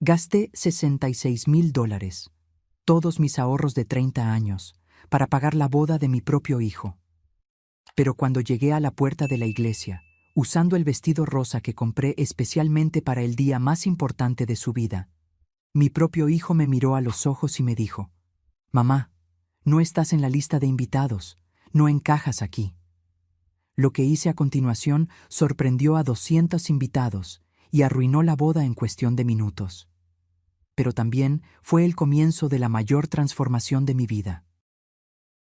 Gasté $66,000, todos mis ahorros de 30 años, para pagar la boda de mi propio hijo. Pero cuando llegué a la puerta de la iglesia, usando el vestido rosa que compré especialmente para el día más importante de su vida, mi propio hijo me miró a los ojos y me dijo: «Mamá, no estás en la lista de invitados, no encajas aquí». Lo que hice a continuación sorprendió a 200 invitados y arruinó la boda en cuestión de minutos. Pero también fue el comienzo de la mayor transformación de mi vida.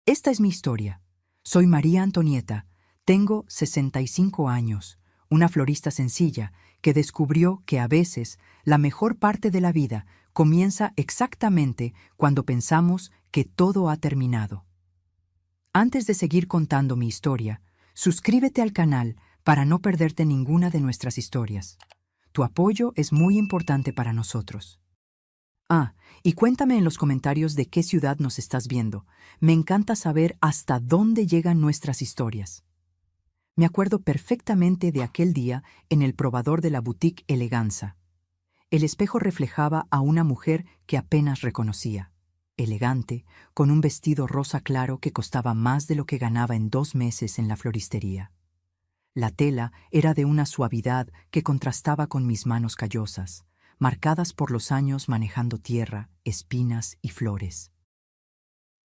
Esta es mi historia. Soy María Antonieta, tengo 65 años, una florista sencilla que descubrió que a veces la mejor parte de la vida comienza exactamente cuando pensamos que todo ha terminado. Antes de seguir contando mi historia, suscríbete al canal para no perderte ninguna de nuestras historias. Tu apoyo es muy importante para nosotros. Y cuéntame en los comentarios de qué ciudad nos estás viendo. Me encanta saber hasta dónde llegan nuestras historias. Me acuerdo perfectamente de aquel día en el probador de la boutique Eleganza. El espejo reflejaba a una mujer que apenas reconocía. Elegante, con un vestido rosa claro que costaba más de lo que ganaba en 2 meses en la floristería. La tela era de una suavidad que contrastaba con mis manos callosas, marcadas por los años manejando tierra, espinas y flores.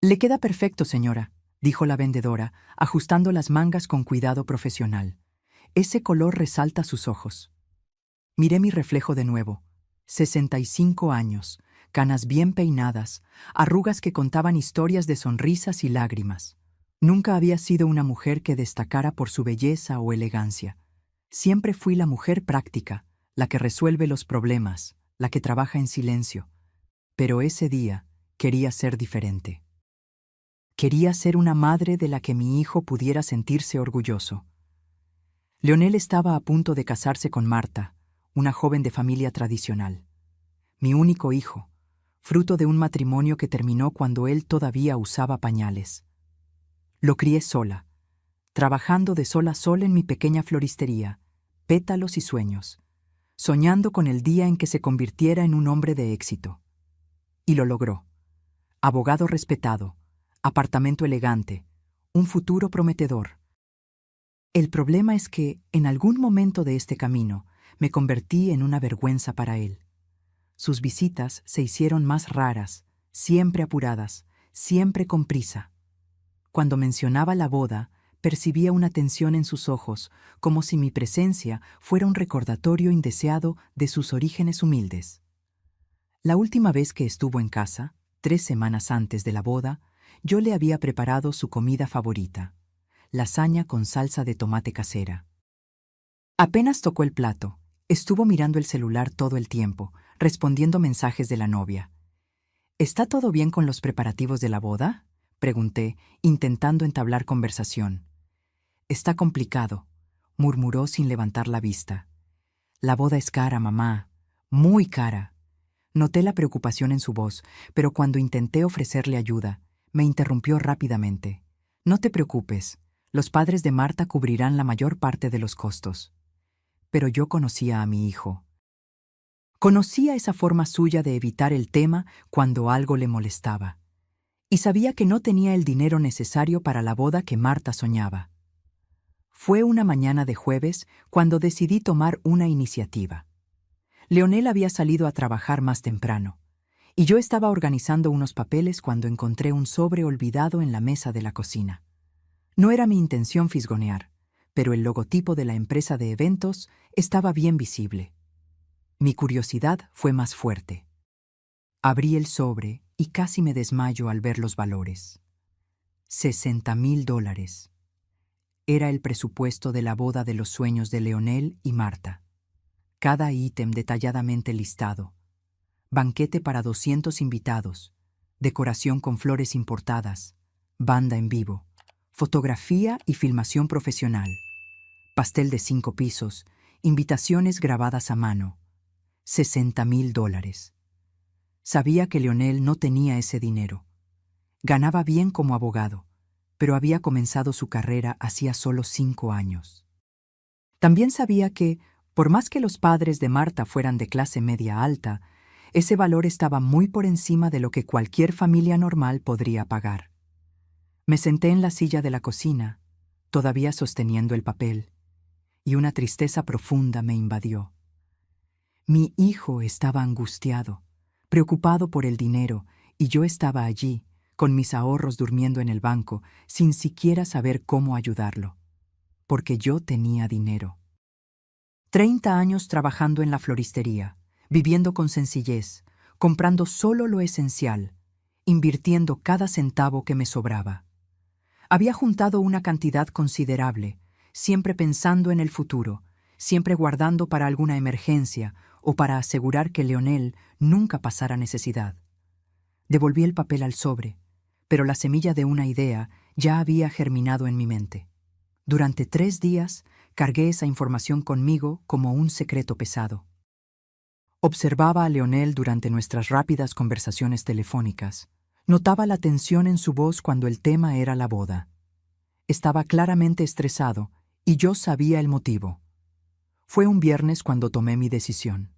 «Le queda perfecto, señora», dijo la vendedora, ajustando las mangas con cuidado profesional. «Ese color resalta sus ojos». Miré mi reflejo de nuevo. 65 años, canas bien peinadas, arrugas que contaban historias de sonrisas y lágrimas. Nunca había sido una mujer que destacara por su belleza o elegancia. Siempre fui la mujer práctica, la que resuelve los problemas, la que trabaja en silencio. Pero ese día quería ser diferente. Quería ser una madre de la que mi hijo pudiera sentirse orgulloso. Leonel estaba a punto de casarse con Marta, una joven de familia tradicional. Mi único hijo, fruto de un matrimonio que terminó cuando él todavía usaba pañales. Lo crié sola, trabajando de sol a sol en mi pequeña floristería, pétalos y sueños, soñando con el día en que se convirtiera en un hombre de éxito. Y lo logró. Abogado respetado, apartamento elegante, un futuro prometedor. El problema es que, en algún momento de este camino, me convertí en una vergüenza para él. Sus visitas se hicieron más raras, siempre apuradas, siempre con prisa. Cuando mencionaba la boda, percibía una tensión en sus ojos, como si mi presencia fuera un recordatorio indeseado de sus orígenes humildes. La última vez que estuvo en casa, 3 semanas antes de la boda, yo le había preparado su comida favorita, lasaña con salsa de tomate casera. Apenas tocó el plato, estuvo mirando el celular todo el tiempo, respondiendo mensajes de la novia. «¿Está todo bien con los preparativos de la boda?», pregunté, intentando entablar conversación. «Está complicado», murmuró sin levantar la vista. «La boda es cara, mamá, muy cara». Noté la preocupación en su voz, pero cuando intenté ofrecerle ayuda, me interrumpió rápidamente. «No te preocupes, los padres de Marta cubrirán la mayor parte de los costos». Pero yo conocía a mi hijo. Conocía esa forma suya de evitar el tema cuando algo le molestaba. Y sabía que no tenía el dinero necesario para la boda que Marta soñaba. Fue una mañana de jueves cuando decidí tomar una iniciativa. Leonel había salido a trabajar más temprano, y yo estaba organizando unos papeles cuando encontré un sobre olvidado en la mesa de la cocina. No era mi intención fisgonear, pero el logotipo de la empresa de eventos estaba bien visible. Mi curiosidad fue más fuerte. Abrí el sobre y casi me desmayo al ver los valores. $60,000. Era el presupuesto de la boda de los sueños de Leonel y Marta. Cada ítem detalladamente listado. Banquete para 200 invitados, decoración con flores importadas, banda en vivo, fotografía y filmación profesional, pastel de 5 pisos, invitaciones grabadas a mano. $60,000. Sabía que Leonel no tenía ese dinero. Ganaba bien como abogado, pero había comenzado su carrera hacía solo 5 años. También sabía que, por más que los padres de Marta fueran de clase media alta, Ese valor estaba muy por encima de lo que cualquier familia normal podría pagar. Me senté en la silla de la cocina, todavía sosteniendo el papel, y una tristeza profunda me invadió. Mi hijo estaba angustiado, preocupado por el dinero, y yo estaba allí, con mis ahorros durmiendo en el banco, sin siquiera saber cómo ayudarlo, porque yo tenía dinero. 30 años trabajando en la floristería, viviendo con sencillez, comprando solo lo esencial, invirtiendo cada centavo que me sobraba. Había juntado una cantidad considerable, siempre pensando en el futuro, siempre guardando para alguna emergencia o para asegurar que Leonel nunca pasara necesidad. Devolví el papel al sobre, pero la semilla de una idea ya había germinado en mi mente. Durante 3 días cargué esa información conmigo como un secreto pesado. Observaba a Leonel durante nuestras rápidas conversaciones telefónicas. Notaba la tensión en su voz cuando el tema era la boda. Estaba claramente estresado y yo sabía el motivo. Fue un viernes cuando tomé mi decisión.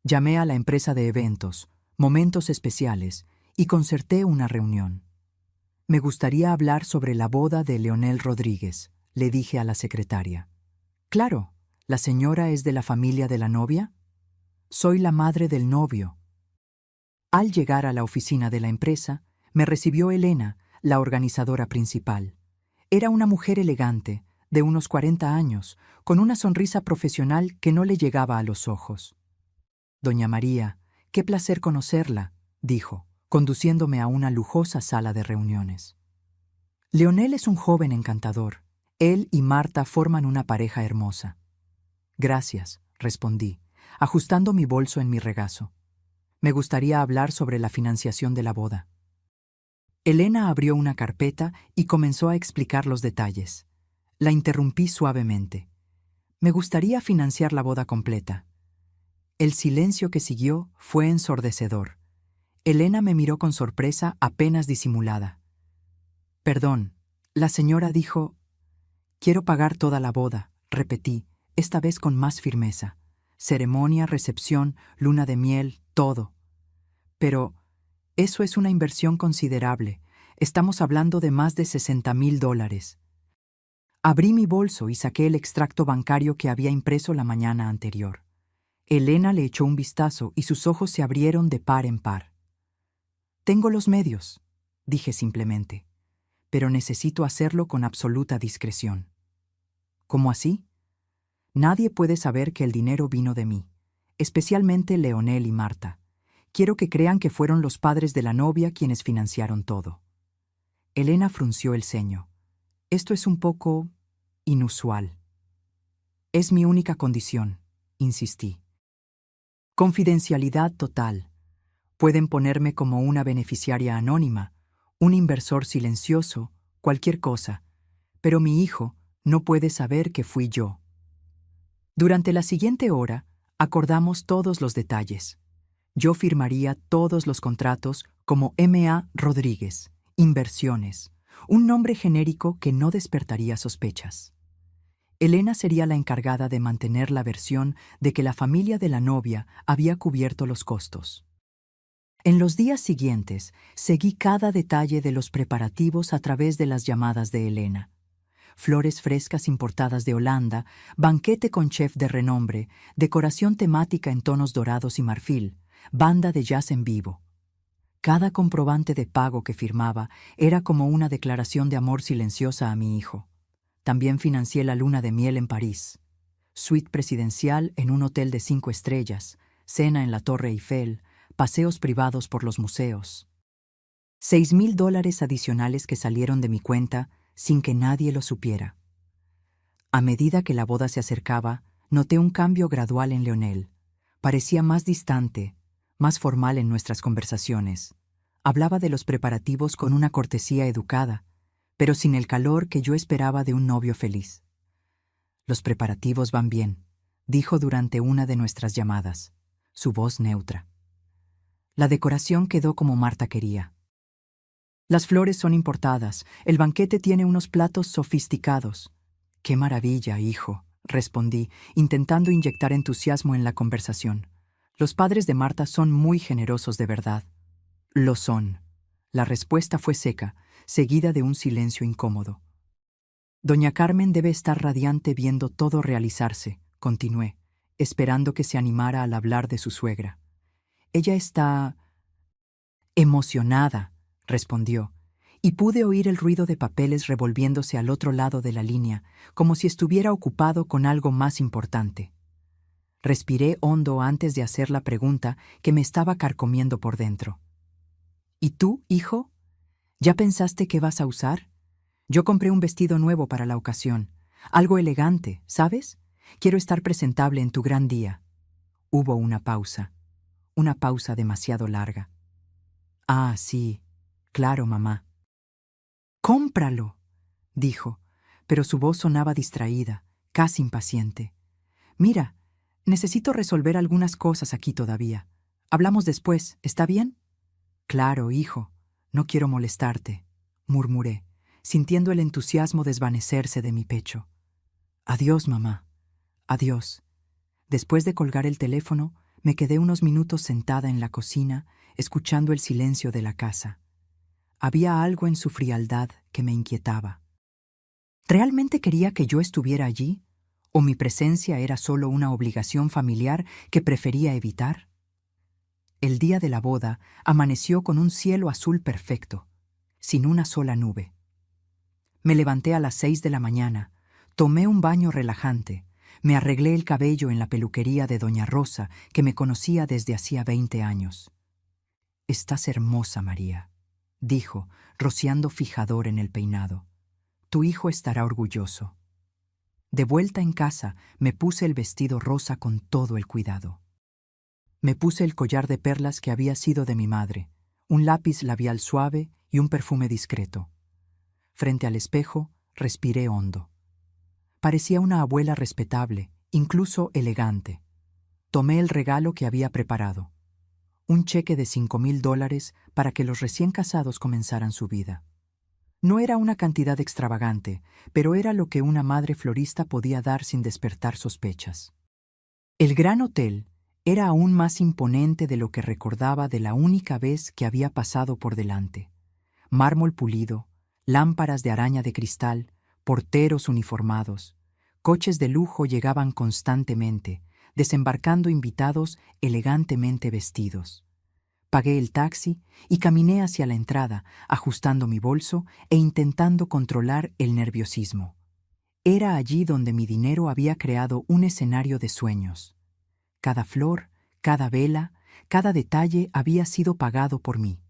Llamé a la empresa de eventos, momentos especiales, y concerté una reunión. Me gustaría hablar sobre la boda de Leonel Rodríguez, le dije a la secretaria. Claro, ¿la señora es de la familia de la novia? Soy la madre del novio. Al llegar a la oficina de la empresa, me recibió Elena, la organizadora principal. Era una mujer elegante, de unos 40 años, con una sonrisa profesional que no le llegaba a los ojos. Doña María, qué placer conocerla, dijo, conduciéndome a una lujosa sala de reuniones. Leonel es un joven encantador. Él y Marta forman una pareja hermosa. Gracias, respondí, ajustando mi bolso en mi regazo. Me gustaría hablar sobre la financiación de la boda. Elena abrió una carpeta y comenzó a explicar los detalles. La interrumpí suavemente. Me gustaría financiar la boda completa. El silencio que siguió fue ensordecedor. Elena me miró con sorpresa apenas disimulada. Perdón, la señora dijo... Quiero pagar toda la boda, repetí, esta vez con más firmeza. Ceremonia, recepción, luna de miel, todo. Pero eso es una inversión considerable. Estamos hablando de más de $60,000. Abrí mi bolso y saqué el extracto bancario que había impreso la mañana anterior. Elena le echó un vistazo y sus ojos se abrieron de par en par. Tengo los medios, dije simplemente, pero necesito hacerlo con absoluta discreción. ¿Cómo así? Nadie puede saber que el dinero vino de mí, especialmente Leonel y Marta. Quiero que crean que fueron los padres de la novia quienes financiaron todo. Elena frunció el ceño. Esto es un poco inusual. Es mi única condición, insistí. Confidencialidad total. Pueden ponerme como una beneficiaria anónima, un inversor silencioso, cualquier cosa, pero mi hijo no puede saber que fui yo. Durante la siguiente hora, acordamos todos los detalles. Yo firmaría todos los contratos como M.A. Rodríguez, Inversiones, un nombre genérico que no despertaría sospechas. Elena sería la encargada de mantener la versión de que la familia de la novia había cubierto los costos. En los días siguientes, seguí cada detalle de los preparativos a través de las llamadas de Elena. Flores frescas importadas de Holanda, banquete con chef de renombre, decoración temática en tonos dorados y marfil, banda de jazz en vivo. Cada comprobante de pago que firmaba era como una declaración de amor silenciosa a mi hijo. También financié la luna de miel en París, suite presidencial en un hotel de 5 estrellas, cena en la Torre Eiffel, paseos privados por los museos. $6,000 adicionales que salieron de mi cuenta sin que nadie lo supiera. A medida que la boda se acercaba, noté un cambio gradual en Leonel. Parecía más distante, más formal en nuestras conversaciones. Hablaba de los preparativos con una cortesía educada, pero sin el calor que yo esperaba de un novio feliz. Los preparativos van bien, dijo durante una de nuestras llamadas, su voz neutra. La decoración quedó como Marta quería. Las flores son importadas, el banquete tiene unos platos sofisticados. ¡Qué maravilla, hijo!, respondí, intentando inyectar entusiasmo en la conversación. Los padres de Marta son muy generosos de verdad. Lo son. La respuesta fue seca, seguida de un silencio incómodo. Doña Carmen debe estar radiante viendo todo realizarse, continué, esperando que se animara al hablar de su suegra. Ella está emocionada, respondió, y pude oír el ruido de papeles revolviéndose al otro lado de la línea, como si estuviera ocupado con algo más importante. Respiré hondo antes de hacer la pregunta que me estaba carcomiendo por dentro. ¿Y tú, hijo? ¿Ya pensaste qué vas a usar? Yo compré un vestido nuevo para la ocasión, algo elegante, ¿sabes? Quiero estar presentable en tu gran día. Hubo una pausa demasiado larga. Ah, sí, claro, mamá. ¡Cómpralo!, dijo, pero su voz sonaba distraída, casi impaciente. Mira, necesito resolver algunas cosas aquí todavía. Hablamos después, ¿está bien? Claro, hijo, no quiero molestarte, murmuré, sintiendo el entusiasmo desvanecerse de mi pecho. Adiós, mamá. Adiós. Después de colgar el teléfono, me quedé unos minutos sentada en la cocina, escuchando el silencio de la casa. Había algo en su frialdad que me inquietaba. ¿Realmente quería que yo estuviera allí? ¿O mi presencia era solo una obligación familiar que prefería evitar? El día de la boda amaneció con un cielo azul perfecto, sin una sola nube. Me levanté a las 6 de la mañana, tomé un baño relajante, me arreglé el cabello en la peluquería de Doña Rosa, que me conocía desde hacía 20 años. «Estás hermosa, María», dijo, rociando fijador en el peinado. «Tu hijo estará orgulloso». De vuelta en casa, me puse el vestido rosa con todo el cuidado. Me puse el collar de perlas que había sido de mi madre, un lápiz labial suave y un perfume discreto. Frente al espejo, respiré hondo. Parecía una abuela respetable, incluso elegante. Tomé el regalo que había preparado. Un cheque de $5,000 para que los recién casados comenzaran su vida. No era una cantidad extravagante, pero era lo que una madre florista podía dar sin despertar sospechas. El gran hotel era aún más imponente de lo que recordaba de la única vez que había pasado por delante. Mármol pulido, lámparas de araña de cristal, porteros uniformados, coches de lujo llegaban constantemente, desembarcando invitados elegantemente vestidos. Pagué el taxi y caminé hacia la entrada, ajustando mi bolso e intentando controlar el nerviosismo. Era allí donde mi dinero había creado un escenario de sueños. Cada flor, cada vela, cada detalle había sido pagado por mí.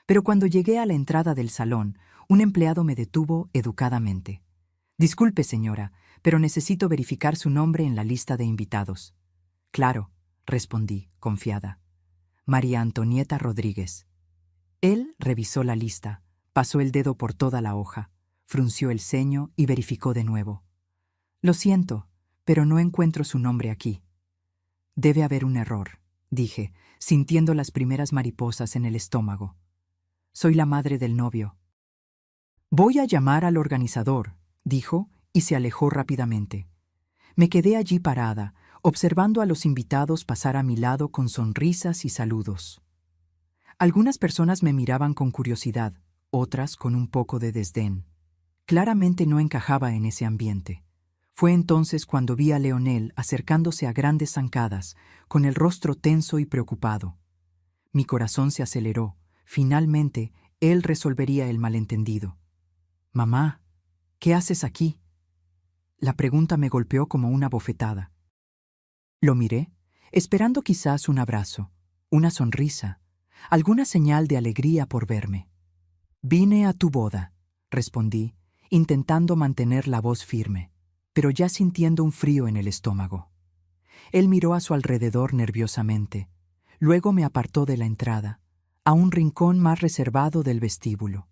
Pero cuando llegué a la entrada del salón, un empleado me detuvo educadamente. «Disculpe, señora, pero necesito verificar su nombre en la lista de invitados». «Claro», respondí, confiada. «María Antonieta Rodríguez». Él revisó la lista, pasó el dedo por toda la hoja, frunció el ceño y verificó de nuevo. «Lo siento, pero no encuentro su nombre aquí». «Debe haber un error», dije, sintiendo las primeras mariposas en el estómago. «Soy la madre del novio». «Voy a llamar al organizador», dijo, y se alejó rápidamente. Me quedé allí parada, observando a los invitados pasar a mi lado con sonrisas y saludos. Algunas personas me miraban con curiosidad, otras con un poco de desdén. Claramente no encajaba en ese ambiente. Fue entonces cuando vi a Leonel acercándose a grandes zancadas, con el rostro tenso y preocupado. Mi corazón se aceleró. Finalmente, él resolvería el malentendido. «Mamá, ¿qué haces aquí?». La pregunta me golpeó como una bofetada. Lo miré, esperando quizás un abrazo, una sonrisa, alguna señal de alegría por verme. «Vine a tu boda», respondí, intentando mantener la voz firme, pero ya sintiendo un frío en el estómago. Él miró a su alrededor nerviosamente, luego me apartó de la entrada, a un rincón más reservado del vestíbulo.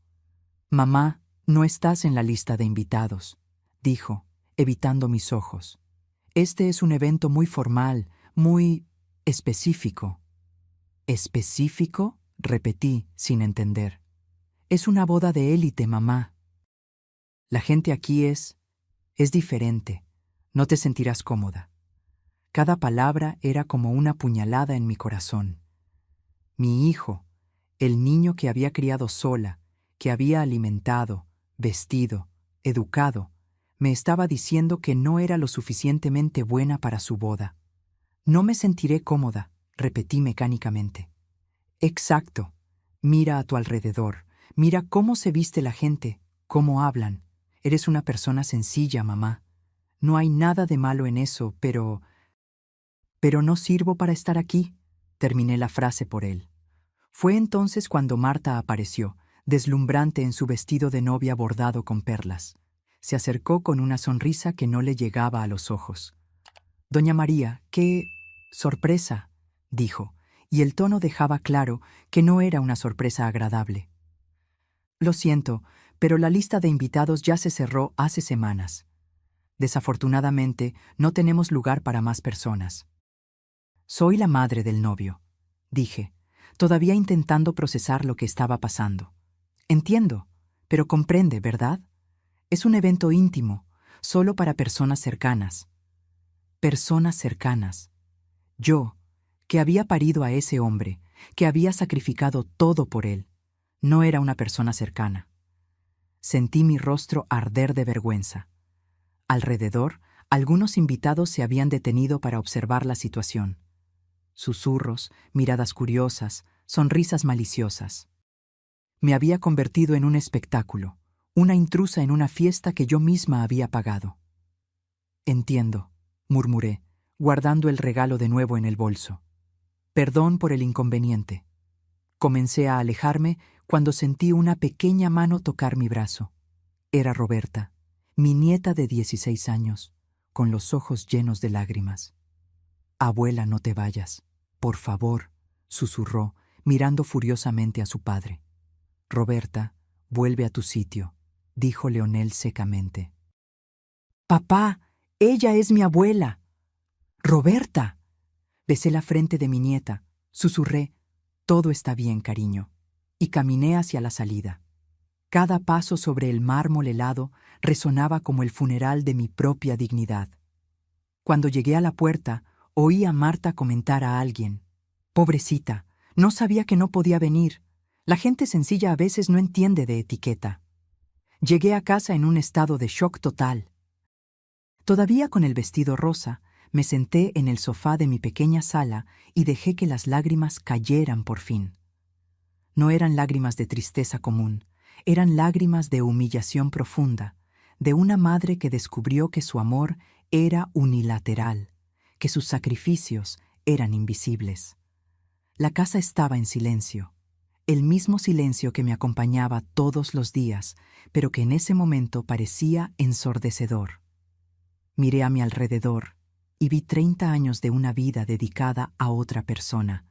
«Mamá, no estás en la lista de invitados», dijo, evitando mis ojos. «Este es un evento muy formal, muy específico». «¿Específico?», repetí, sin entender. «Es una boda de élite, mamá. La gente aquí es diferente. No te sentirás cómoda». Cada palabra era como una puñalada en mi corazón. Mi hijo, el niño que había criado sola, que había alimentado, vestido, educado, me estaba diciendo que no era lo suficientemente buena para su boda. No me sentiré cómoda, repetí mecánicamente. Exacto. Mira a tu alrededor. Mira cómo se viste la gente, cómo hablan. Eres una persona sencilla, mamá. No hay nada de malo en eso, pero no sirvo para estar aquí. Terminé la frase por él. Fue entonces cuando Marta apareció, deslumbrante en su vestido de novia bordado con perlas. Se acercó con una sonrisa que no le llegaba a los ojos. Doña María, qué sorpresa, dijo, y el tono dejaba claro que no era una sorpresa agradable. Lo siento, pero la lista de invitados ya se cerró hace semanas. Desafortunadamente, no tenemos lugar para más personas. Soy la madre del novio, dije, todavía intentando procesar lo que estaba pasando. Entiendo, pero comprende, ¿verdad? Es un evento íntimo, solo para personas cercanas. Personas cercanas. Yo, que había parido a ese hombre, que había sacrificado todo por él, no era una persona cercana. Sentí mi rostro arder de vergüenza. Alrededor, algunos invitados se habían detenido para observar la situación. Susurros, miradas curiosas, sonrisas maliciosas. Me había convertido en un espectáculo, una intrusa en una fiesta que yo misma había pagado. Entiendo, murmuré, guardando el regalo de nuevo en el bolso. Perdón por el inconveniente. Comencé a alejarme cuando sentí una pequeña mano tocar mi brazo. Era Roberta, mi nieta de 16 años, con los ojos llenos de lágrimas. Abuela, no te vayas. Por favor, susurró, mirando furiosamente a su padre. Roberta, vuelve a tu sitio, dijo Leonel secamente. Papá, ella es mi abuela. Roberta. Besé la frente de mi nieta, susurré, todo está bien, cariño, y caminé hacia la salida. Cada paso sobre el mármol helado resonaba como el funeral de mi propia dignidad. Cuando llegué a la puerta, oí a Marta comentar a alguien. Pobrecita, no sabía que no podía venir. La gente sencilla a veces no entiende de etiqueta. Llegué a casa en un estado de shock total. Todavía con el vestido rosa, me senté en el sofá de mi pequeña sala y dejé que las lágrimas cayeran por fin. No eran lágrimas de tristeza común, eran lágrimas de humillación profunda, de una madre que descubrió que su amor era unilateral, que sus sacrificios eran invisibles. La casa estaba en silencio, el mismo silencio que me acompañaba todos los días, pero que en ese momento parecía ensordecedor. Miré a mi alrededor y vi 30 años de una vida dedicada a otra persona.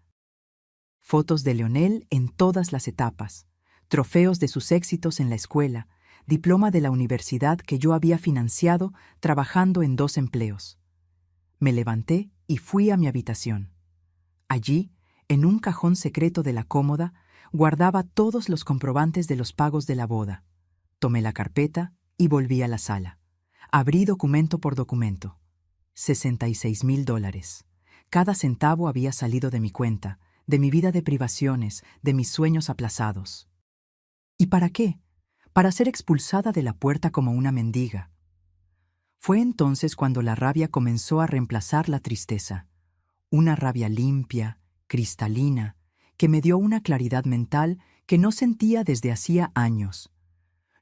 Fotos de Leonel en todas las etapas, trofeos de sus éxitos en la escuela, diploma de la universidad que yo había financiado trabajando en 2 empleos. Me levanté y fui a mi habitación. Allí, en un cajón secreto de la cómoda, guardaba todos los comprobantes de los pagos de la boda. Tomé la carpeta y volví a la sala. Abrí documento por documento. $66,000. Cada centavo había salido de mi cuenta, de mi vida de privaciones, de mis sueños aplazados. ¿Y para qué? Para ser expulsada de la puerta como una mendiga. Fue entonces cuando la rabia comenzó a reemplazar la tristeza. Una rabia limpia, cristalina, que me dio una claridad mental que no sentía desde hacía años.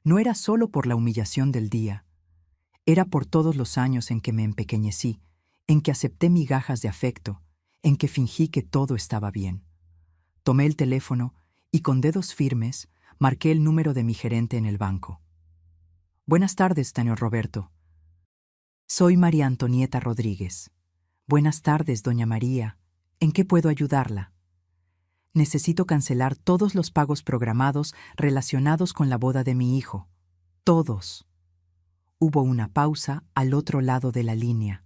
No era solo por la humillación del día. Era por todos los años en que me empequeñecí, en que acepté migajas de afecto, en que fingí que todo estaba bien. Tomé el teléfono y con dedos firmes marqué el número de mi gerente en el banco. Buenas tardes, señor Roberto. Soy María Antonieta Rodríguez. Buenas tardes, doña María. ¿En qué puedo ayudarla? Necesito cancelar todos los pagos programados relacionados con la boda de mi hijo. Todos. Hubo una pausa al otro lado de la línea.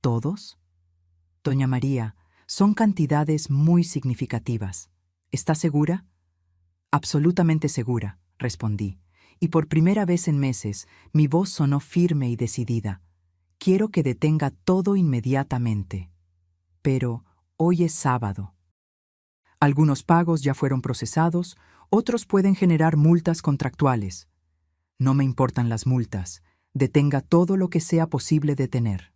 ¿Todos? Doña María, son cantidades muy significativas. ¿Está segura? Absolutamente segura, respondí, y por primera vez en meses mi voz sonó firme y decidida. Quiero que detenga todo inmediatamente. Pero hoy es sábado. Algunos pagos ya fueron procesados, otros pueden generar multas contractuales. No me importan las multas. Detenga todo lo que sea posible detener.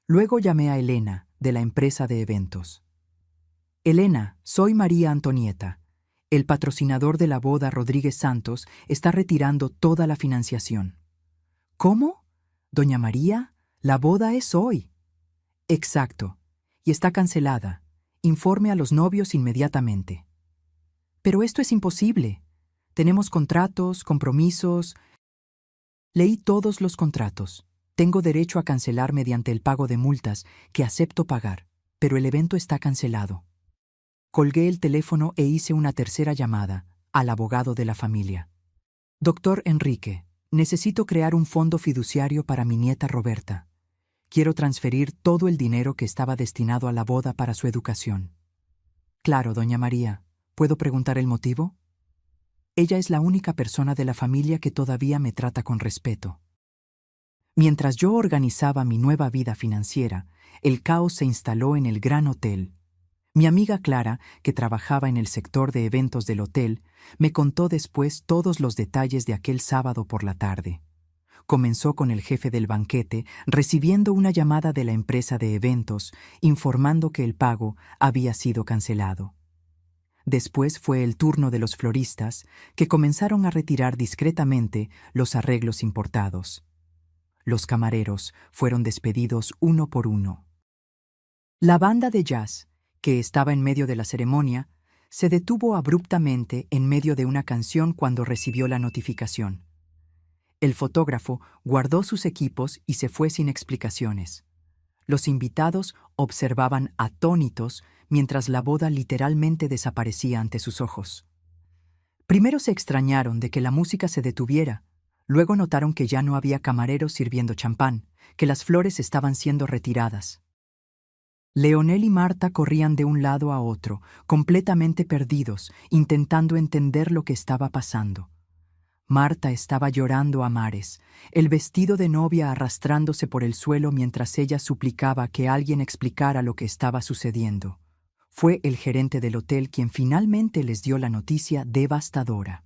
Luego llamé a Elena, de la empresa de eventos. Elena, soy María Antonieta. El patrocinador de la boda, Rodríguez Santos, está retirando toda la financiación. ¿Cómo? Doña María, la boda es hoy. Exacto. Y está cancelada. Informe a los novios inmediatamente. Pero esto es imposible. Tenemos contratos, compromisos. Leí todos los contratos. Tengo derecho a cancelar mediante el pago de multas, que acepto pagar, pero el evento está cancelado. Colgué el teléfono e hice una tercera llamada al abogado de la familia. Doctor Enrique, necesito crear un fondo fiduciario para mi nieta Roberta. Quiero transferir todo el dinero que estaba destinado a la boda para su educación. Claro, doña María. ¿Puedo preguntar el motivo? Ella es la única persona de la familia que todavía me trata con respeto. Mientras yo organizaba mi nueva vida financiera, el caos se instaló en el Gran Hotel. Mi amiga Clara, que trabajaba en el sector de eventos del hotel, me contó después todos los detalles de aquel sábado por la tarde. Comenzó con el jefe del banquete recibiendo una llamada de la empresa de eventos informando que el pago había sido cancelado. Después fue el turno de los floristas, que comenzaron a retirar discretamente los arreglos importados. Los camareros fueron despedidos uno por uno. La banda de jazz, que estaba en medio de la ceremonia, se detuvo abruptamente en medio de una canción cuando recibió la notificación. El fotógrafo guardó sus equipos y se fue sin explicaciones. Los invitados observaban atónitos mientras la boda literalmente desaparecía ante sus ojos. Primero se extrañaron de que la música se detuviera, luego notaron que ya no había camareros sirviendo champán, que las flores estaban siendo retiradas. Leonel y Marta corrían de un lado a otro, completamente perdidos, intentando entender lo que estaba pasando. Marta estaba llorando a mares, el vestido de novia arrastrándose por el suelo mientras ella suplicaba que alguien explicara lo que estaba sucediendo. Fue el gerente del hotel quien finalmente les dio la noticia devastadora.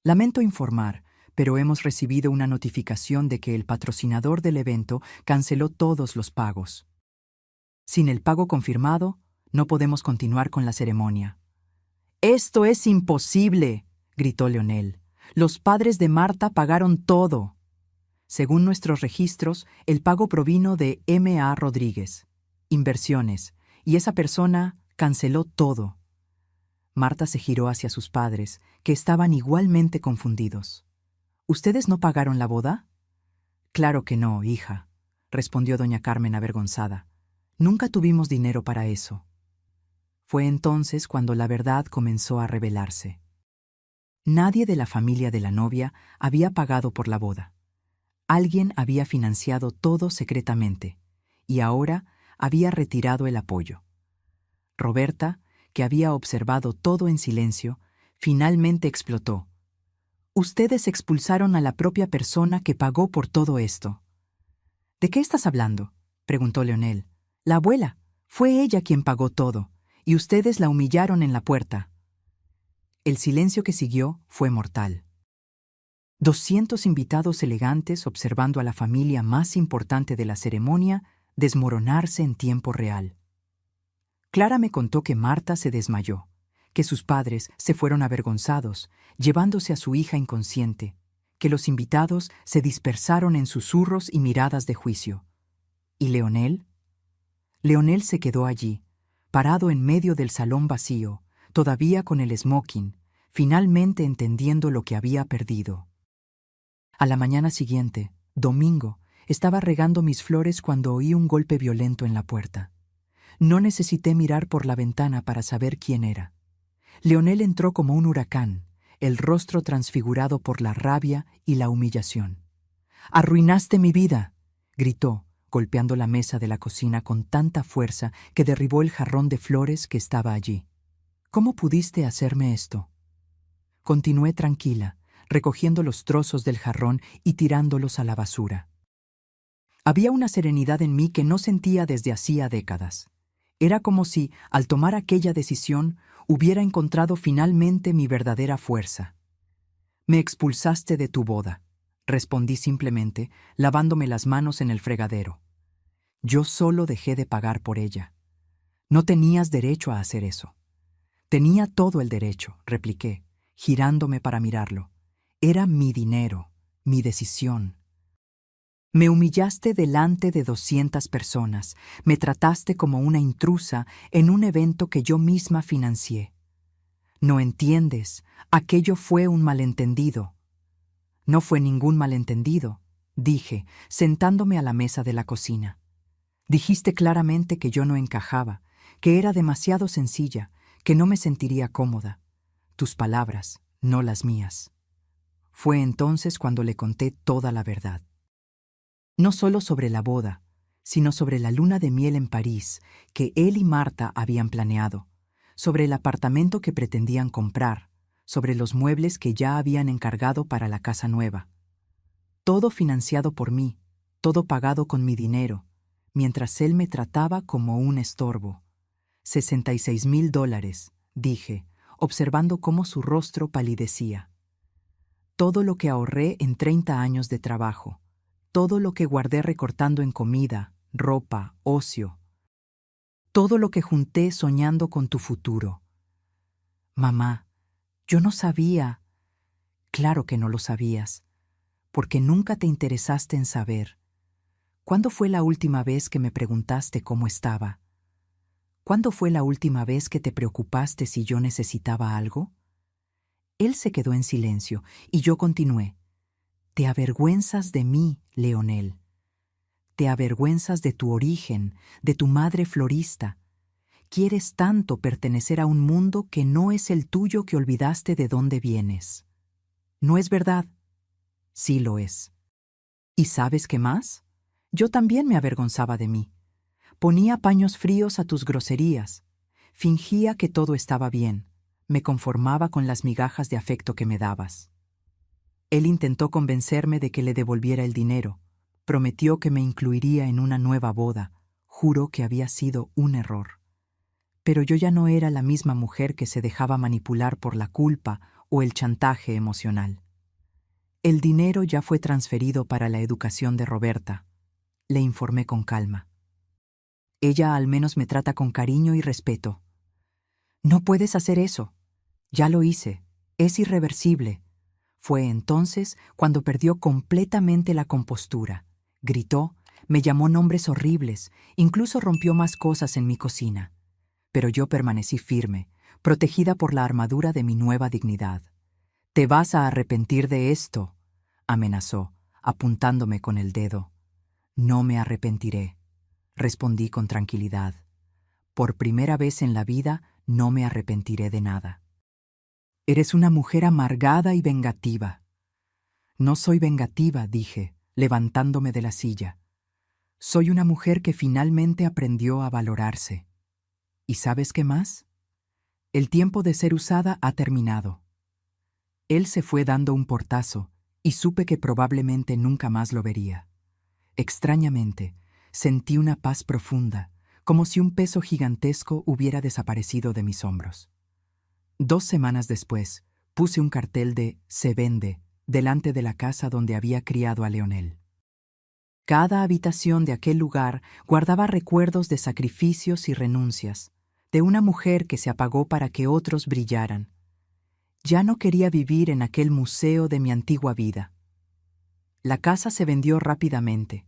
Lamento informar, pero hemos recibido una notificación de que el patrocinador del evento canceló todos los pagos. Sin el pago confirmado, no podemos continuar con la ceremonia. «¡Esto es imposible!», gritó Leonel. «Los padres de Marta pagaron todo». Según nuestros registros, el pago provino de M.A. Rodríguez, Inversiones, y esa persona canceló todo. Marta se giró hacia sus padres, que estaban igualmente confundidos. «¿Ustedes no pagaron la boda?» «Claro que no, hija», respondió doña Carmen avergonzada. «Nunca tuvimos dinero para eso». Fue entonces cuando la verdad comenzó a revelarse. Nadie de la familia de la novia había pagado por la boda. Alguien había financiado todo secretamente, y ahora había retirado el apoyo. Roberta, que había observado todo en silencio, finalmente explotó. «Ustedes expulsaron a la propia persona que pagó por todo esto». «¿De qué estás hablando?», preguntó Leonel. «La abuela. Fue ella quien pagó todo, y ustedes la humillaron en la puerta». El silencio que siguió fue mortal. 200 invitados elegantes observando a la familia más importante de la ceremonia desmoronarse en tiempo real. Clara me contó que Marta se desmayó, que sus padres se fueron avergonzados, llevándose a su hija inconsciente, que los invitados se dispersaron en susurros y miradas de juicio. ¿Y Leonel? Leonel se quedó allí, parado en medio del salón vacío, todavía con el smoking, finalmente entendiendo lo que había perdido. A la mañana siguiente, domingo, estaba regando mis flores cuando oí un golpe violento en la puerta. No necesité mirar por la ventana para saber quién era. Leonel entró como un huracán, el rostro transfigurado por la rabia y la humillación. «¡Arruinaste mi vida!», gritó, golpeando la mesa de la cocina con tanta fuerza que derribó el jarrón de flores que estaba allí. «¿Cómo pudiste hacerme esto?». Continué tranquila, recogiendo los trozos del jarrón y tirándolos a la basura. Había una serenidad en mí que no sentía desde hacía décadas. Era como si, al tomar aquella decisión, hubiera encontrado finalmente mi verdadera fuerza. Me expulsaste de tu boda, respondí simplemente, lavándome las manos en el fregadero. Yo solo dejé de pagar por ella. No tenías derecho a hacer eso. Tenía todo el derecho, repliqué, girándome para mirarlo. Era mi dinero, mi decisión. Me humillaste delante de 200 personas, me trataste como una intrusa en un evento que yo misma financié. No entiendes, aquello fue un malentendido. No fue ningún malentendido, dije, sentándome a la mesa de la cocina. Dijiste claramente que yo no encajaba, que era demasiado sencilla, que no me sentiría cómoda. Tus palabras, no las mías. Fue entonces cuando le conté toda la verdad. No solo sobre la boda, sino sobre la luna de miel en París que él y Marta habían planeado, sobre el apartamento que pretendían comprar, sobre los muebles que ya habían encargado para la casa nueva. Todo financiado por mí, todo pagado con mi dinero, mientras él me trataba como un estorbo. $66,000, dije, observando cómo su rostro palidecía. Todo lo que ahorré en 30 años de trabajo, todo lo que guardé recortando en comida, ropa, ocio, todo lo que junté soñando con tu futuro. Mamá, yo no sabía. Claro que no lo sabías, porque nunca te interesaste en saber. ¿Cuándo fue la última vez que me preguntaste cómo estaba? ¿Cuándo fue la última vez que te preocupaste si yo necesitaba algo? Él se quedó en silencio y yo continué. Te avergüenzas de mí, Leonel. Te avergüenzas de tu origen, de tu madre florista. Quieres tanto pertenecer a un mundo que no es el tuyo que olvidaste de dónde vienes. ¿No es verdad? Sí lo es. ¿Y sabes qué más? Yo también me avergonzaba de mí. Ponía paños fríos a tus groserías. Fingía que todo estaba bien. Me conformaba con las migajas de afecto que me dabas. Él intentó convencerme de que le devolviera el dinero. Prometió que me incluiría en una nueva boda. Juró que había sido un error. Pero yo ya no era la misma mujer que se dejaba manipular por la culpa o el chantaje emocional. El dinero ya fue transferido para la educación de Roberta, le informé con calma. Ella al menos me trata con cariño y respeto. No puedes hacer eso. Ya lo hice. Es irreversible. Fue entonces cuando perdió completamente la compostura. Gritó, me llamó nombres horribles, incluso rompió más cosas en mi cocina. Pero yo permanecí firme, protegida por la armadura de mi nueva dignidad. «Te vas a arrepentir de esto», amenazó, apuntándome con el dedo. «No me arrepentiré», respondí con tranquilidad. «Por primera vez en la vida no me arrepentiré de nada». «Eres una mujer amargada y vengativa». «No soy vengativa», dije, levantándome de la silla. «Soy una mujer que finalmente aprendió a valorarse». ¿Y sabes qué más? El tiempo de ser usada ha terminado. Él se fue dando un portazo y supe que probablemente nunca más lo vería. Extrañamente, sentí una paz profunda, como si un peso gigantesco hubiera desaparecido de mis hombros. 2 semanas después, puse un cartel de «Se vende» delante de la casa donde había criado a Leonel. Cada habitación de aquel lugar guardaba recuerdos de sacrificios y renuncias, de una mujer que se apagó para que otros brillaran. Ya no quería vivir en aquel museo de mi antigua vida. La casa se vendió rápidamente.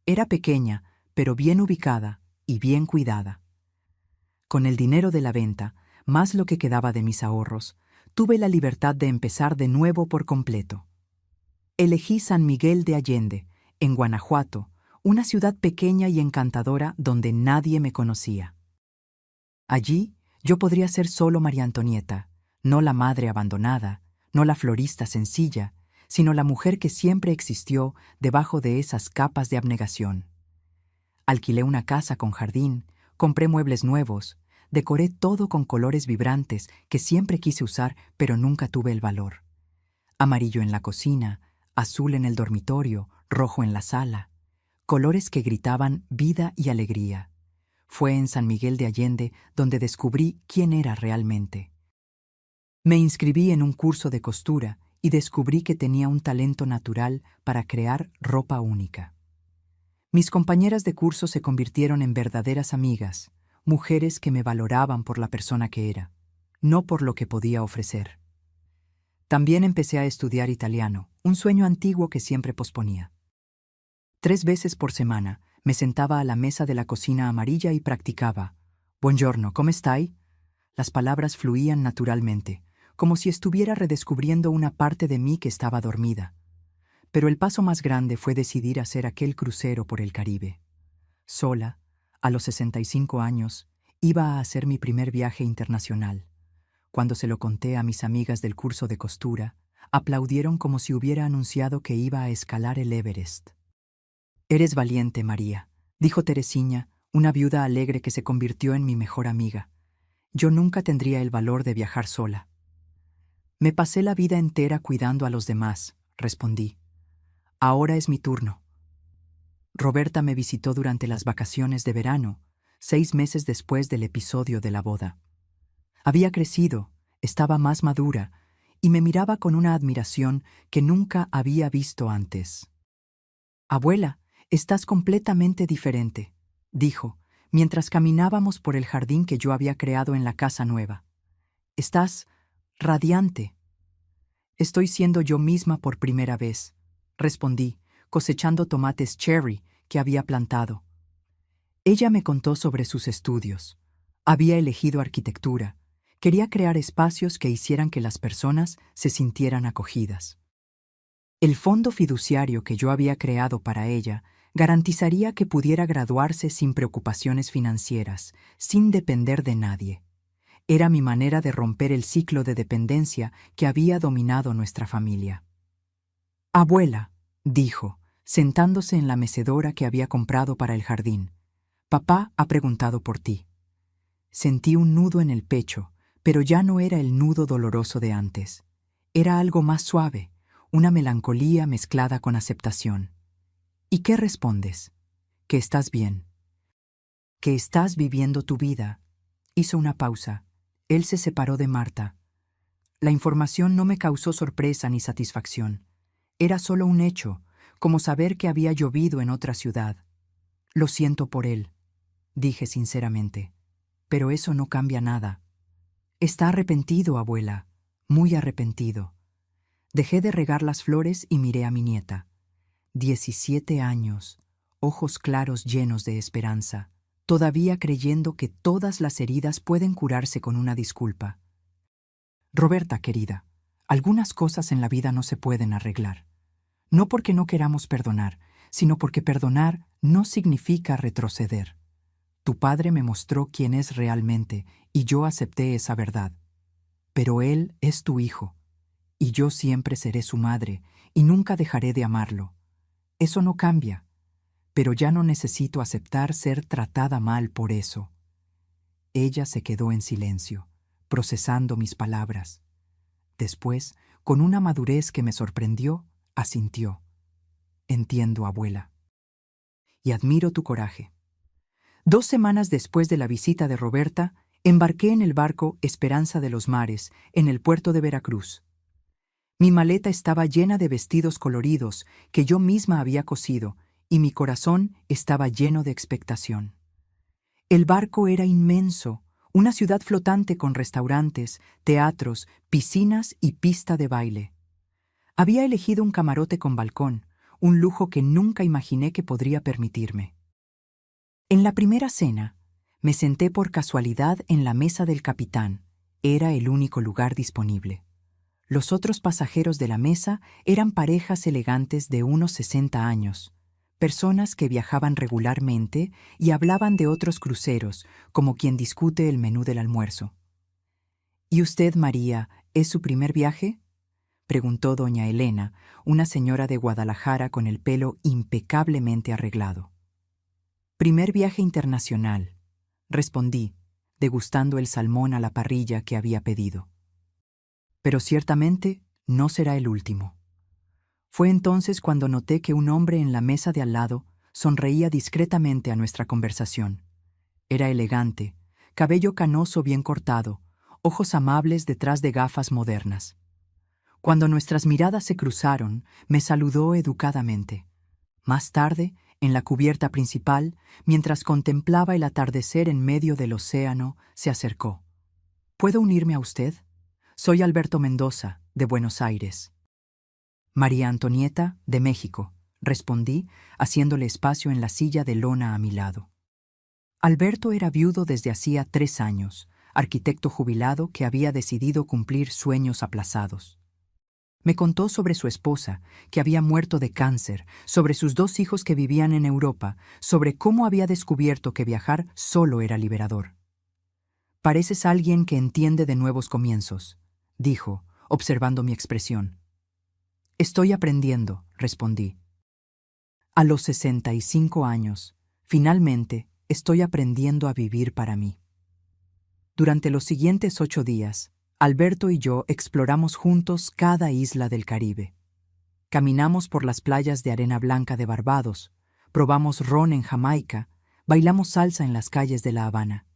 Era pequeña, pero bien ubicada y bien cuidada. Con el dinero de la venta, más lo que quedaba de mis ahorros, tuve la libertad de empezar de nuevo por completo. Elegí San Miguel de Allende, en Guanajuato, una ciudad pequeña y encantadora donde nadie me conocía. Allí yo podría ser solo María Antonieta, no la madre abandonada, no la florista sencilla, sino la mujer que siempre existió debajo de esas capas de abnegación. Alquilé una casa con jardín, compré muebles nuevos, decoré todo con colores vibrantes que siempre quise usar pero nunca tuve el valor. Amarillo en la cocina, azul en el dormitorio, rojo en la sala. colores que gritaban vida y alegría. Fue en San Miguel de Allende donde descubrí quién era realmente. Me inscribí en un curso de costura y descubrí que tenía un talento natural para crear ropa única. Mis compañeras de curso se convirtieron en verdaderas amigas, mujeres que me valoraban por la persona que era, no por lo que podía ofrecer. También empecé a estudiar italiano, un sueño antiguo que siempre posponía. 3 veces por semana me sentaba a la mesa de la cocina amarilla y practicaba. Buongiorno, ¿come stai? Las palabras fluían naturalmente, como si estuviera redescubriendo una parte de mí que estaba dormida. Pero el paso más grande fue decidir hacer aquel crucero por el Caribe. Sola, a los 65 años, iba a hacer mi primer viaje internacional. Cuando se lo conté a mis amigas del curso de costura, aplaudieron como si hubiera anunciado que iba a escalar el Everest. «Eres valiente, María», dijo Teresina, una viuda alegre que se convirtió en mi mejor amiga. Yo nunca tendría el valor de viajar sola. «Me pasé la vida entera cuidando a los demás», respondí. «Ahora es mi turno». Roberta me visitó durante las vacaciones de verano, 6 meses después del episodio de la boda. Había crecido, estaba más madura, y me miraba con una admiración que nunca había visto antes. «Abuela, estás completamente diferente», dijo, mientras caminábamos por el jardín que yo había creado en la casa nueva. «Estás radiante». «Estoy siendo yo misma por primera vez», respondí, cosechando tomates cherry que había plantado. Ella me contó sobre sus estudios. Había elegido arquitectura. Quería crear espacios que hicieran que las personas se sintieran acogidas. El fondo fiduciario que yo había creado para ella garantizaría que pudiera graduarse sin preocupaciones financieras, sin depender de nadie. Era mi manera de romper el ciclo de dependencia que había dominado nuestra familia. «Abuela», dijo, sentándose en la mecedora que había comprado para el jardín, «papá ha preguntado por ti». Sentí un nudo en el pecho, pero ya no era el nudo doloroso de antes. Era algo más suave, una melancolía mezclada con aceptación. «¿Y qué respondes?» «Que estás bien. Que estás viviendo tu vida». Hizo una pausa. Él se separó de Marta. La información no me causó sorpresa ni satisfacción. Era solo un hecho, como saber que había llovido en otra ciudad. «Lo siento por él», dije sinceramente, «pero eso no cambia nada». «Está arrepentido, abuela, muy arrepentido». Dejé de regar las flores y miré a mi nieta. 17 años, ojos claros llenos de esperanza, todavía creyendo que todas las heridas pueden curarse con una disculpa. «Roberta, querida, algunas cosas en la vida no se pueden arreglar. No porque no queramos perdonar, sino porque perdonar no significa retroceder. Tu padre me mostró quién es realmente y yo acepté esa verdad. Pero él es tu hijo, y yo siempre seré su madre y nunca dejaré de amarlo. Eso no cambia, pero ya no necesito aceptar ser tratada mal por eso». Ella se quedó en silencio, procesando mis palabras. Después, con una madurez que me sorprendió, asintió. «Entiendo, abuela. Y admiro tu coraje». 2 semanas después de la visita de Roberta, embarqué en el barco Esperanza de los Mares, en el puerto de Veracruz. Mi maleta estaba llena de vestidos coloridos que yo misma había cosido, y mi corazón estaba lleno de expectación. El barco era inmenso, una ciudad flotante con restaurantes, teatros, piscinas y pista de baile. Había elegido un camarote con balcón, un lujo que nunca imaginé que podría permitirme. En la primera cena, me senté por casualidad en la mesa del capitán. Era el único lugar disponible. Los otros pasajeros de la mesa eran parejas elegantes de unos 60 años, personas que viajaban regularmente y hablaban de otros cruceros, como quien discute el menú del almuerzo. «¿Y usted, María, es su primer viaje?», preguntó doña Elena, una señora de Guadalajara con el pelo impecablemente arreglado. «Primer viaje internacional», respondí, degustando el salmón a la parrilla que había pedido. «Pero ciertamente no será el último». Fue entonces cuando noté que un hombre en la mesa de al lado sonreía discretamente a nuestra conversación. Era elegante, cabello canoso bien cortado, ojos amables detrás de gafas modernas. Cuando nuestras miradas se cruzaron, me saludó educadamente. Más tarde, en la cubierta principal, mientras contemplaba el atardecer en medio del océano, se acercó. ¿Puedo unirme a usted? Soy Alberto Mendoza, de Buenos Aires. María Antonieta, de México, respondí, haciéndole espacio en la silla de lona a mi lado. Alberto era viudo desde hacía 3 años, arquitecto jubilado que había decidido cumplir sueños aplazados. Me contó sobre su esposa, que había muerto de cáncer, sobre sus 2 hijos que vivían en Europa, sobre cómo había descubierto que viajar solo era liberador. «Pareces alguien que entiende de nuevos comienzos», dijo, observando mi expresión. «Estoy aprendiendo», respondí. A los 65 años, finalmente, estoy aprendiendo a vivir para mí. Durante los siguientes 8 días, Alberto y yo exploramos juntos cada isla del Caribe. Caminamos por las playas de arena blanca de Barbados, probamos ron en Jamaica, bailamos salsa en las calles de La Habana.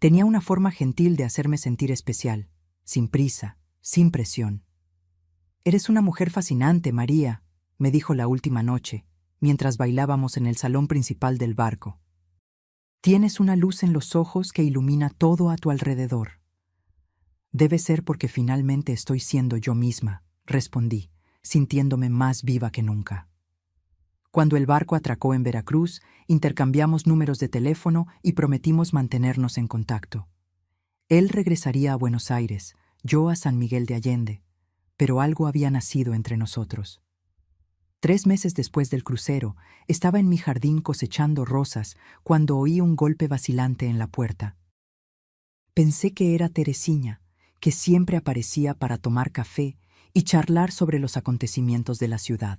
Tenía una forma gentil de hacerme sentir especial, sin prisa, sin presión. «Eres una mujer fascinante, María», me dijo la última noche, mientras bailábamos en el salón principal del barco. «Tienes una luz en los ojos que ilumina todo a tu alrededor». «Debe ser porque finalmente estoy siendo yo misma», respondí, sintiéndome más viva que nunca. Cuando el barco atracó en Veracruz, intercambiamos números de teléfono y prometimos mantenernos en contacto. Él regresaría a Buenos Aires, yo a San Miguel de Allende, pero algo había nacido entre nosotros. 3 meses después del crucero, estaba en mi jardín cosechando rosas cuando oí un golpe vacilante en la puerta. Pensé que era Teresina, que siempre aparecía para tomar café y charlar sobre los acontecimientos de la ciudad.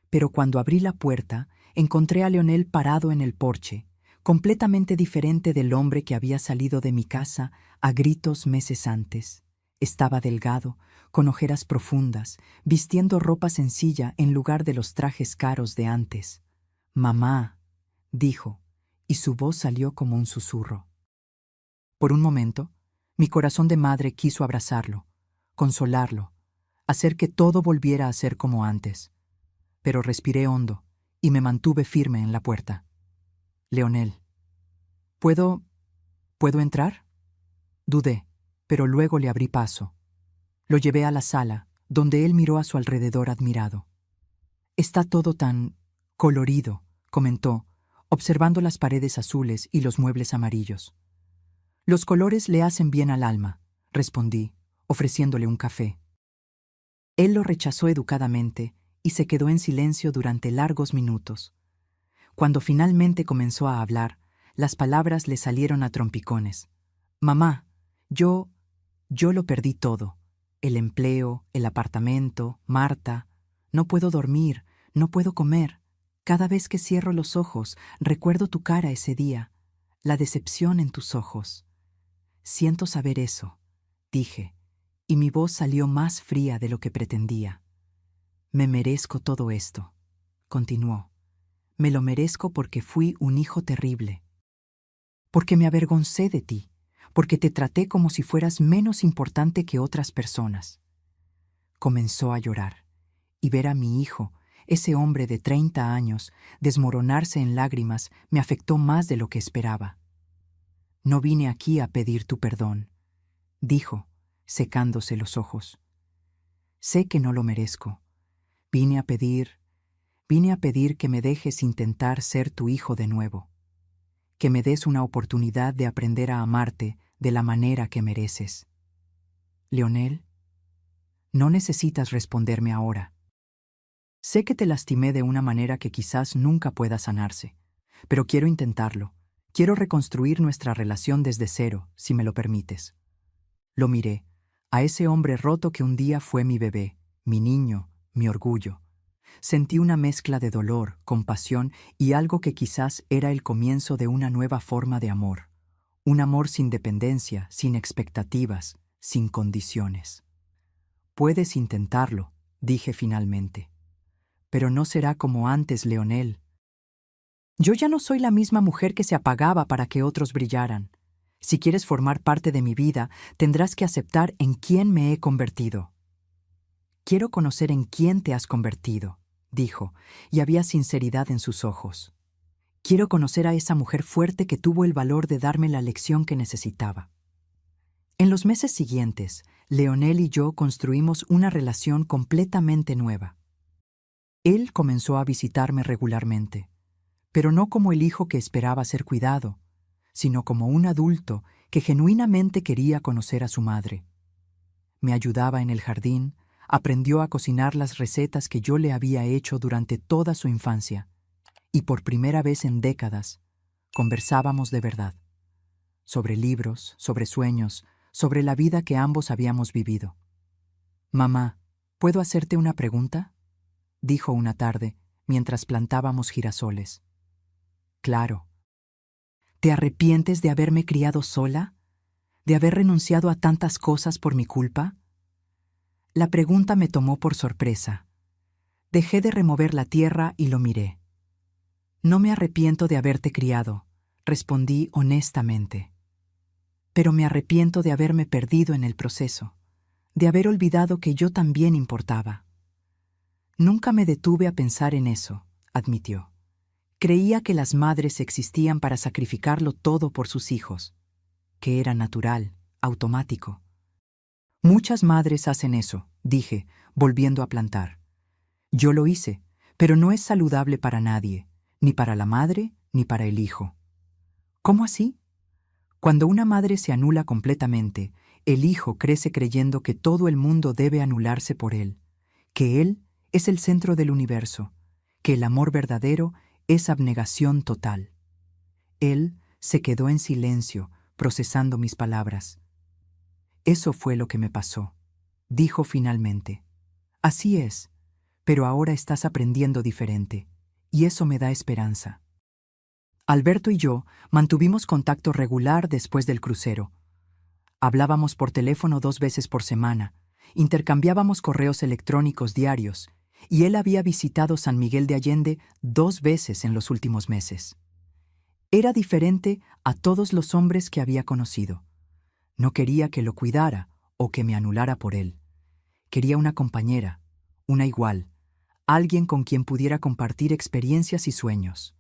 Pero cuando abrí la puerta, encontré a Leonel parado en el porche, completamente diferente del hombre que había salido de mi casa a gritos meses antes. Estaba delgado, con ojeras profundas, vistiendo ropa sencilla en lugar de los trajes caros de antes. «Mamá», dijo, y su voz salió como un susurro. Por un momento, mi corazón de madre quiso abrazarlo, consolarlo, hacer que todo volviera a ser como antes. Pero respiré hondo y me mantuve firme en la puerta. «Leonel, ¿puedo entrar?» Dudé, pero luego le abrí paso. Lo llevé a la sala, donde él miró a su alrededor admirado. «Está todo tan colorido», comentó, observando las paredes azules y los muebles amarillos. «Los colores le hacen bien al alma», respondí, ofreciéndole un café. Él lo rechazó educadamente y se quedó en silencio durante largos minutos. Cuando finalmente comenzó a hablar, las palabras le salieron a trompicones. «Mamá, yo lo perdí todo. El empleo, el apartamento, Marta. No puedo dormir, no puedo comer. Cada vez que cierro los ojos, recuerdo tu cara ese día, la decepción en tus ojos. Siento saber eso», dije, y mi voz salió más fría de lo que pretendía. «Me merezco todo esto», continuó. «Me lo merezco porque fui un hijo terrible. Porque me avergoncé de ti, porque te traté como si fueras menos importante que otras personas». Comenzó a llorar, y ver a mi hijo, ese hombre de 30 años, desmoronarse en lágrimas me afectó más de lo que esperaba. «No vine aquí a pedir tu perdón», dijo, secándose los ojos. «Sé que no lo merezco. Vine a pedir que me dejes intentar ser tu hijo de nuevo, que me des una oportunidad de aprender a amarte de la manera que mereces. Leonel, no necesitas responderme ahora. Sé que te lastimé de una manera que quizás nunca pueda sanarse, pero quiero intentarlo. Quiero reconstruir nuestra relación desde cero, si me lo permites». Lo miré, a ese hombre roto que un día fue mi bebé, mi niño, mi orgullo. Sentí una mezcla de dolor, compasión y algo que quizás era el comienzo de una nueva forma de amor. Un amor sin dependencia, sin expectativas, sin condiciones. «Puedes intentarlo», dije finalmente. «Pero no será como antes, Leonel». Yo ya no soy la misma mujer que se apagaba para que otros brillaran. Si quieres formar parte de mi vida, tendrás que aceptar en quién me he convertido. Quiero conocer en quién te has convertido, dijo, y había sinceridad en sus ojos. Quiero conocer a esa mujer fuerte que tuvo el valor de darme la lección que necesitaba. En los meses siguientes, Leonel y yo construimos una relación completamente nueva. Él comenzó a visitarme regularmente, pero no como el hijo que esperaba ser cuidado, sino como un adulto que genuinamente quería conocer a su madre. Me ayudaba en el jardín, aprendió a cocinar las recetas que yo le había hecho durante toda su infancia, y por primera vez en décadas, conversábamos de verdad, sobre libros, sobre sueños, sobre la vida que ambos habíamos vivido. «Mamá, ¿puedo hacerte una pregunta?», dijo una tarde, mientras plantábamos girasoles. «Claro». «¿Te arrepientes de haberme criado sola? ¿De haber renunciado a tantas cosas por mi culpa?». La pregunta me tomó por sorpresa. Dejé de remover la tierra y lo miré. «No me arrepiento de haberte criado», respondí honestamente. «Pero me arrepiento de haberme perdido en el proceso, de haber olvidado que yo también importaba». «Nunca me detuve a pensar en eso», admitió. «Creía que las madres existían para sacrificarlo todo por sus hijos, que era natural, automático». «Muchas madres hacen eso», dije, volviendo a plantar. «Yo lo hice, pero no es saludable para nadie, ni para la madre ni para el hijo». «¿Cómo así?». «Cuando una madre se anula completamente, el hijo crece creyendo que todo el mundo debe anularse por él, que él es el centro del universo, que el amor verdadero es abnegación total». Él se quedó en silencio, procesando mis palabras. «Eso fue lo que me pasó», dijo finalmente. «Así es, pero ahora estás aprendiendo diferente, y eso me da esperanza». Alberto y yo mantuvimos contacto regular después del crucero. Hablábamos por teléfono 2 veces por semana, intercambiábamos correos electrónicos diarios, y él había visitado San Miguel de Allende 2 veces en los últimos meses. Era diferente a todos los hombres que había conocido. No quería que lo cuidara o que me anulara por él. Quería una compañera, una igual, alguien con quien pudiera compartir experiencias y sueños.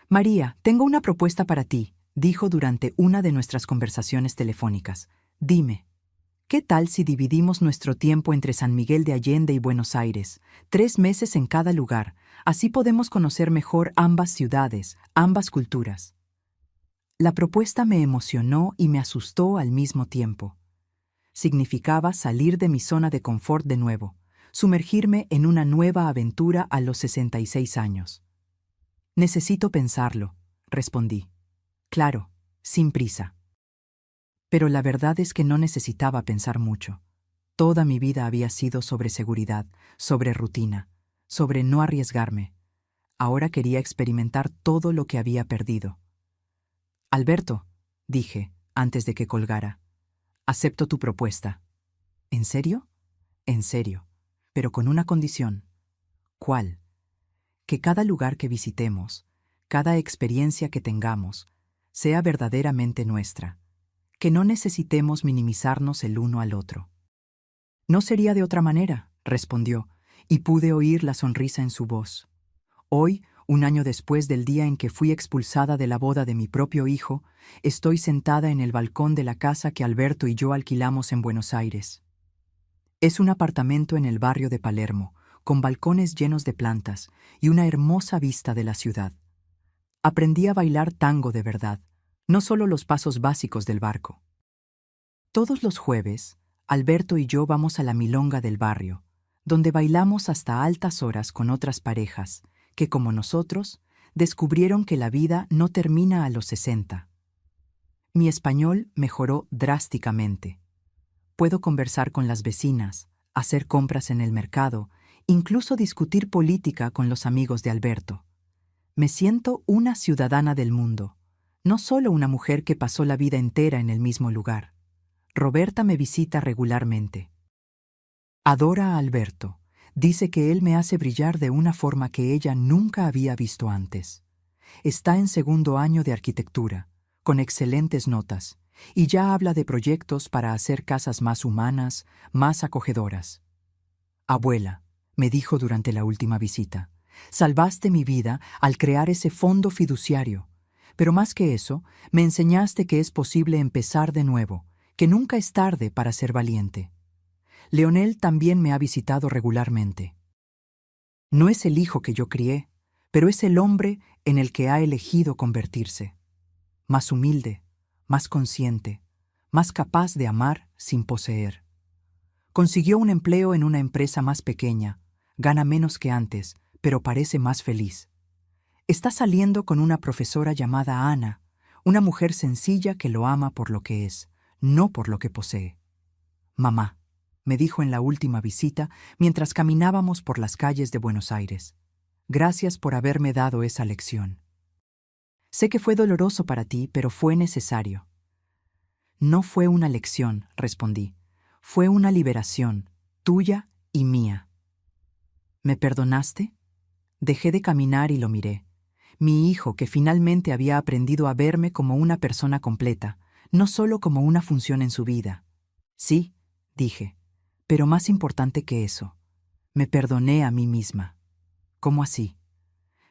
«María, tengo una propuesta para ti», dijo durante una de nuestras conversaciones telefónicas. «Dime, ¿qué tal si dividimos nuestro tiempo entre San Miguel de Allende y Buenos Aires, 3 meses en cada lugar? Así podemos conocer mejor ambas ciudades, ambas culturas». La propuesta me emocionó y me asustó al mismo tiempo. Significaba salir de mi zona de confort de nuevo, sumergirme en una nueva aventura a los 66 años. «Necesito pensarlo», respondí. Claro, sin prisa. Pero la verdad es que no necesitaba pensar mucho. Toda mi vida había sido sobre seguridad, sobre rutina, sobre no arriesgarme. Ahora quería experimentar todo lo que había perdido. «Alberto», dije, antes de que colgara, «acepto tu propuesta». «¿En serio?». «En serio, pero con una condición». «¿Cuál?». «Que cada lugar que visitemos, cada experiencia que tengamos, sea verdaderamente nuestra, que no necesitemos minimizarnos el uno al otro». «No sería de otra manera», respondió, y pude oír la sonrisa en su voz. Hoy, 1 año después del día en que fui expulsada de la boda de mi propio hijo, estoy sentada en el balcón de la casa que Alberto y yo alquilamos en Buenos Aires. Es un apartamento en el barrio de Palermo, con balcones llenos de plantas y una hermosa vista de la ciudad. Aprendí a bailar tango de verdad, no solo los pasos básicos del barco. Todos los jueves, Alberto y yo vamos a la milonga del barrio, donde bailamos hasta altas horas con otras parejas que, como nosotros, descubrieron que la vida no termina a los 60. Mi español mejoró drásticamente. Puedo conversar con las vecinas, hacer compras en el mercado, incluso discutir política con los amigos de Alberto. Me siento una ciudadana del mundo, no solo una mujer que pasó la vida entera en el mismo lugar. Roberta me visita regularmente. Adora a Alberto. Dice que él me hace brillar de una forma que ella nunca había visto antes. Está en segundo año de arquitectura, con excelentes notas, y ya habla de proyectos para hacer casas más humanas, más acogedoras. Abuela, me dijo durante la última visita, salvaste mi vida al crear ese fondo fiduciario, pero más que eso, me enseñaste que es posible empezar de nuevo, que nunca es tarde para ser valiente. Leonel también me ha visitado regularmente. No es el hijo que yo crié, pero es el hombre en el que ha elegido convertirse. Más humilde, más consciente, más capaz de amar sin poseer. Consiguió un empleo en una empresa más pequeña, gana menos que antes, pero parece más feliz. Está saliendo con una profesora llamada Ana, una mujer sencilla que lo ama por lo que es, no por lo que posee. Mamá, me dijo en la última visita mientras caminábamos por las calles de Buenos Aires. Gracias por haberme dado esa lección. Sé que fue doloroso para ti, pero fue necesario. No fue una lección, respondí. Fue una liberación, tuya y mía. ¿Me perdonaste? Dejé de caminar y lo miré. Mi hijo, que finalmente había aprendido a verme como una persona completa, no solo como una función en su vida. Sí, dije, pero más importante que eso, me perdoné a mí misma. ¿Cómo así?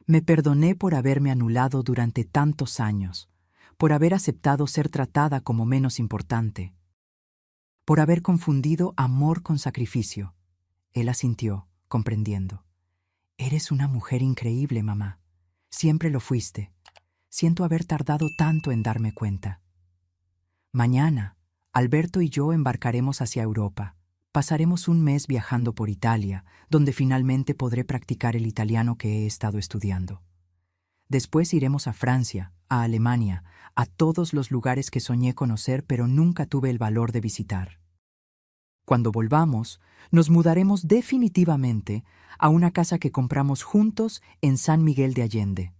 Me perdoné por haberme anulado durante tantos años, por haber aceptado ser tratada como menos importante, por haber confundido amor con sacrificio. Él asintió, comprendiendo. Eres una mujer increíble, mamá. Siempre lo fuiste. Siento haber tardado tanto en darme cuenta. Mañana, Alberto y yo embarcaremos hacia Europa. Pasaremos un mes viajando por Italia, donde finalmente podré practicar el italiano que he estado estudiando. Después iremos a Francia, a Alemania, a todos los lugares que soñé conocer pero nunca tuve el valor de visitar. Cuando volvamos, nos mudaremos definitivamente a una casa que compramos juntos en San Miguel de Allende.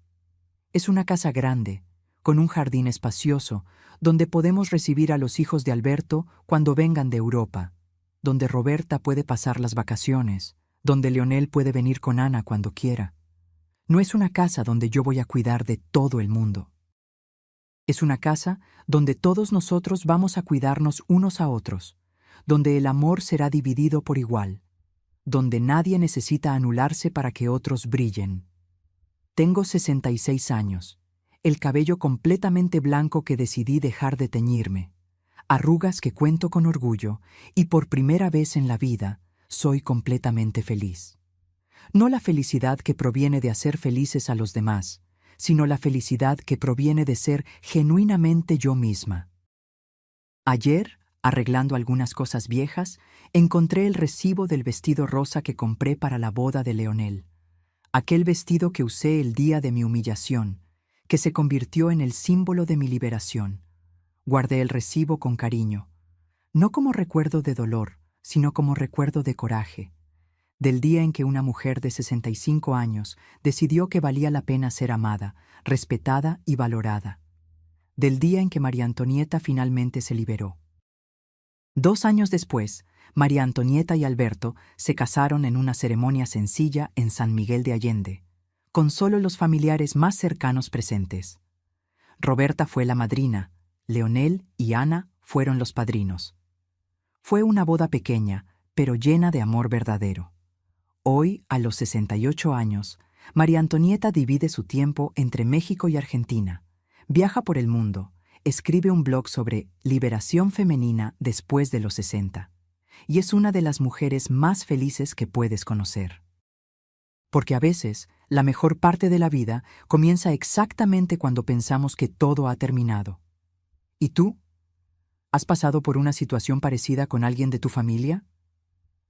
Es una casa grande, con un jardín espacioso, donde podemos recibir a los hijos de Alberto cuando vengan de Europa, donde Roberta puede pasar las vacaciones, donde Leonel puede venir con Ana cuando quiera. No es una casa donde yo voy a cuidar de todo el mundo. Es una casa donde todos nosotros vamos a cuidarnos unos a otros, donde el amor será dividido por igual, donde nadie necesita anularse para que otros brillen. Tengo 66 años, el cabello completamente blanco que decidí dejar de teñirme, arrugas que cuento con orgullo y por primera vez en la vida soy completamente feliz. No la felicidad que proviene de hacer felices a los demás, sino la felicidad que proviene de ser genuinamente yo misma. Ayer, arreglando algunas cosas viejas, encontré el recibo del vestido rosa que compré para la boda de Leonel. Aquel vestido que usé el día de mi humillación, que se convirtió en el símbolo de mi liberación. Guardé el recibo con cariño, no como recuerdo de dolor, sino como recuerdo de coraje, del día en que una mujer de 65 años decidió que valía la pena ser amada, respetada y valorada, del día en que María Antonieta finalmente se liberó. 2 años después, María Antonieta y Alberto se casaron en una ceremonia sencilla en San Miguel de Allende, con solo los familiares más cercanos presentes. Roberta fue la madrina, Leonel y Ana fueron los padrinos. Fue una boda pequeña, pero llena de amor verdadero. Hoy, a los 68 años, María Antonieta divide su tiempo entre México y Argentina, viaja por el mundo, escribe un blog sobre liberación femenina después de los 60, y es una de las mujeres más felices que puedes conocer. Porque a veces, la mejor parte de la vida comienza exactamente cuando pensamos que todo ha terminado. ¿Y tú? ¿Has pasado por una situación parecida con alguien de tu familia?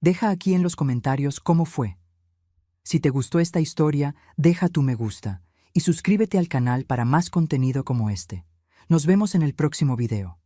Deja aquí en los comentarios cómo fue. Si te gustó esta historia, deja tu me gusta y suscríbete al canal para más contenido como este. Nos vemos en el próximo video.